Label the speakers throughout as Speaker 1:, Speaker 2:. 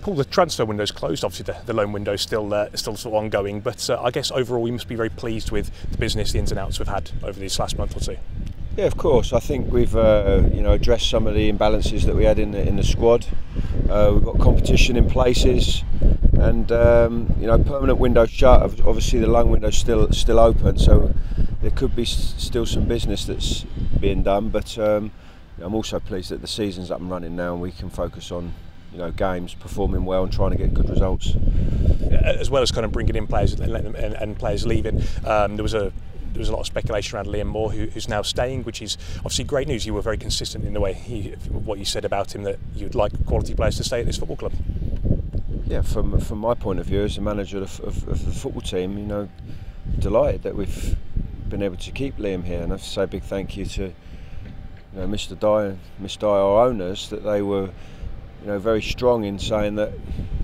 Speaker 1: Paul, the transfer window's closed. Obviously, the loan window's still sort of ongoing. But I guess overall, we must be very pleased with the business, the ins and outs we've had over these last month or two.
Speaker 2: Yeah, of course. I think we've addressed some of the imbalances that we had in the squad. We've got competition in places, and permanent window shut. Obviously, the loan window's still open, so there could be still some business that's being done. But I'm also pleased that the season's up and running now, and we can focus on games, performing well, and trying to get good results.
Speaker 1: As well as kind of bringing in players and players leaving, there was a lot of speculation around Liam Moore, who's now staying, which is obviously great news. You were very consistent in the way what you said about him, that you'd like quality players to stay at this football club.
Speaker 2: Yeah, from my point of view as the manager of the football team, delighted that we've been able to keep Liam here, and I have to say a big thank you to Mr. Dye and Miss Dye, our owners, that they were very strong in saying that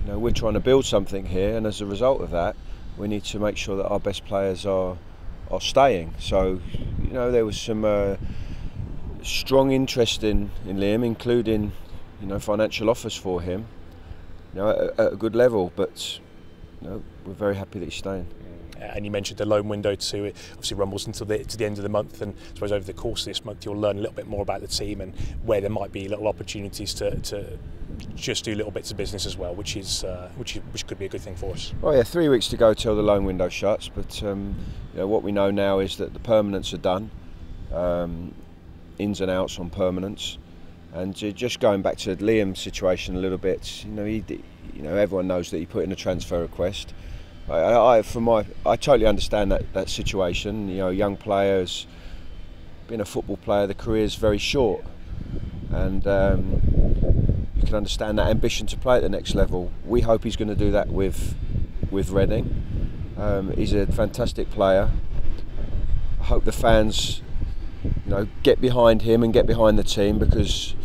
Speaker 2: we're trying to build something here, and as a result of that, we need to make sure that our best players are staying. So there was some strong interest in Liam, including financial offers for him at a good level, but we're very happy that he's staying.
Speaker 1: And you mentioned the loan window too. It obviously rumbles until to the end of the month, and I suppose over the course of this month you'll learn a little bit more about the team and where there might be little opportunities to just do little bits of business as well, which could be a good thing for us.
Speaker 2: Oh yeah, 3 weeks to go till the loan window shuts, but what we know now is that the permanents are done, ins and outs on permanents, and just going back to Liam's situation a little bit, everyone knows that he put in a transfer request. I totally understand that situation. Young players, being a football player, the career is very short, and you can understand that ambition to play at the next level. We hope he's going to do that with Reading. He's a fantastic player. I hope the fans, get behind him and get behind the team, because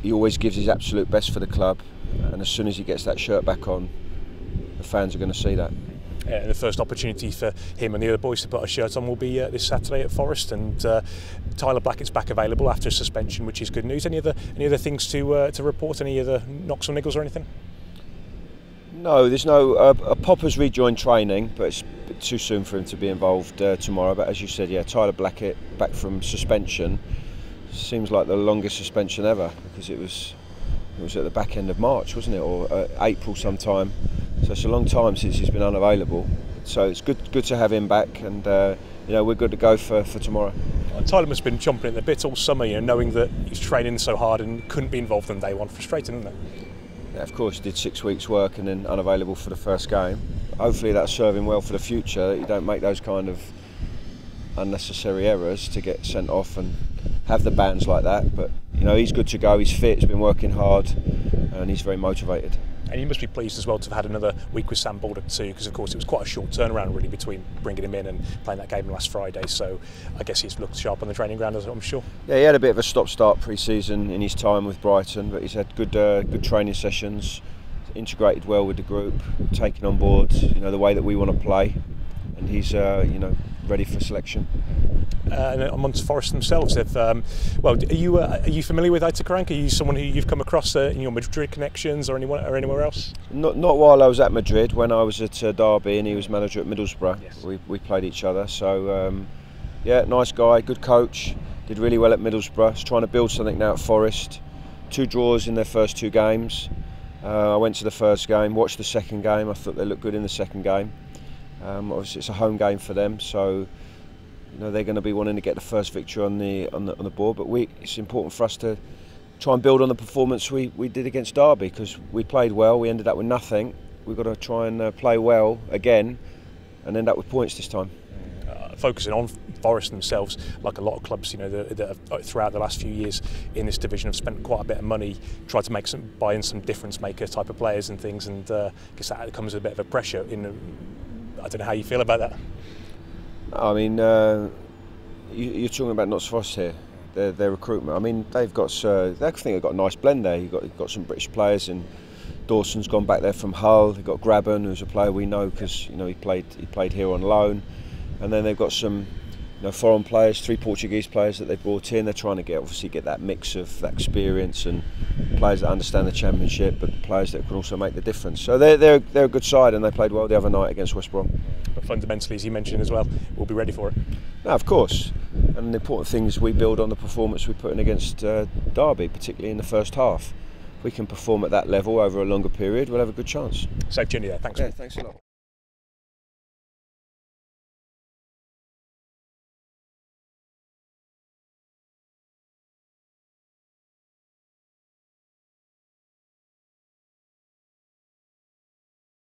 Speaker 2: he always gives his absolute best for the club, and as soon as he gets that shirt back on, the fans are going to see that.
Speaker 1: And the first opportunity for him and the other boys to put a shirt on will be this Saturday at Forest, and Tyler Blackett's back available after a suspension, which is good news. Any other things to report? Any other knocks or niggles or anything?
Speaker 2: No, there's no. Popper's rejoined training, but it's a bit too soon for him to be involved tomorrow. But as you said, yeah, Tyler Blackett back from suspension. Seems like the longest suspension ever, because it was at the back end of March, wasn't it, or April sometime. So it's a long time since he's been unavailable. So it's good to have him back, and we're good to go for tomorrow.
Speaker 1: Tyler must have been chomping at the bit all summer, knowing that he's training so hard and couldn't be involved on day one. Frustrating, isn't it?
Speaker 2: Yeah, of course, he did 6 weeks work and then unavailable for the first game. Hopefully that'll serve him well for the future, that you don't make those kind of unnecessary errors to get sent off and have the bans like that. But he's good to go, he's fit, he's been working hard, and he's very motivated.
Speaker 1: And you must be pleased as well to have had another week with Sam Baldock too, because of course it was quite a short turnaround really between bringing him in and playing that game last Friday. So I guess he's looked sharp on the training ground, I'm sure.
Speaker 2: Yeah, he had a bit of a stop-start pre-season in his time with Brighton, but he's had good training sessions, integrated well with the group, taken on board the way that we want to play, and he's ready for selection.
Speaker 1: And amongst Forest themselves, are you familiar with Aitor Karanka? Are you someone who you've come across in your Madrid connections or anywhere else?
Speaker 2: Not while I was at Madrid. When I was at Derby and he was manager at Middlesbrough,
Speaker 1: yes.
Speaker 2: we played each other. So nice guy, good coach. Did really well at Middlesbrough. He's trying to build something now at Forest. 2 draws in their first 2 games. I went to the first game, watched the second game. I thought they looked good in the second game. Obviously, it's a home game for them, so they're going to be wanting to get the first victory on the board. But it's important for us to try and build on the performance we did against Derby, because we played well. We ended up with nothing. We've got to try and play well again and end up with points this time.
Speaker 1: Focusing on Forest themselves, like a lot of clubs, that throughout the last few years in this division have spent quite a bit of money, tried to buy in some difference maker type of players and things, and I guess that comes with a bit of a pressure. I don't know how you feel about that.
Speaker 2: I mean, you're talking about Notts Forest here. Their recruitment. I mean, they've got. I think they've got a nice blend there. You've got some British players, and Dawson's gone back there from Hull. They've got Graben, who's a player we know because he played here on loan, and then they've got some foreign players, 3 Portuguese players that they brought in. They're trying to obviously get that mix of that experience and players that understand the Championship, but players that can also make the difference. So they're a good side, and they played well the other night against West Brom.
Speaker 1: But fundamentally, as you mentioned as well, we'll be ready for it.
Speaker 2: No, of course. And the important thing is we build on the performance we put in against Derby, particularly in the first half. If we can perform at that level over a longer period, we'll have a good chance.
Speaker 1: Safe journey there. Thanks.
Speaker 2: Yeah, thanks a lot.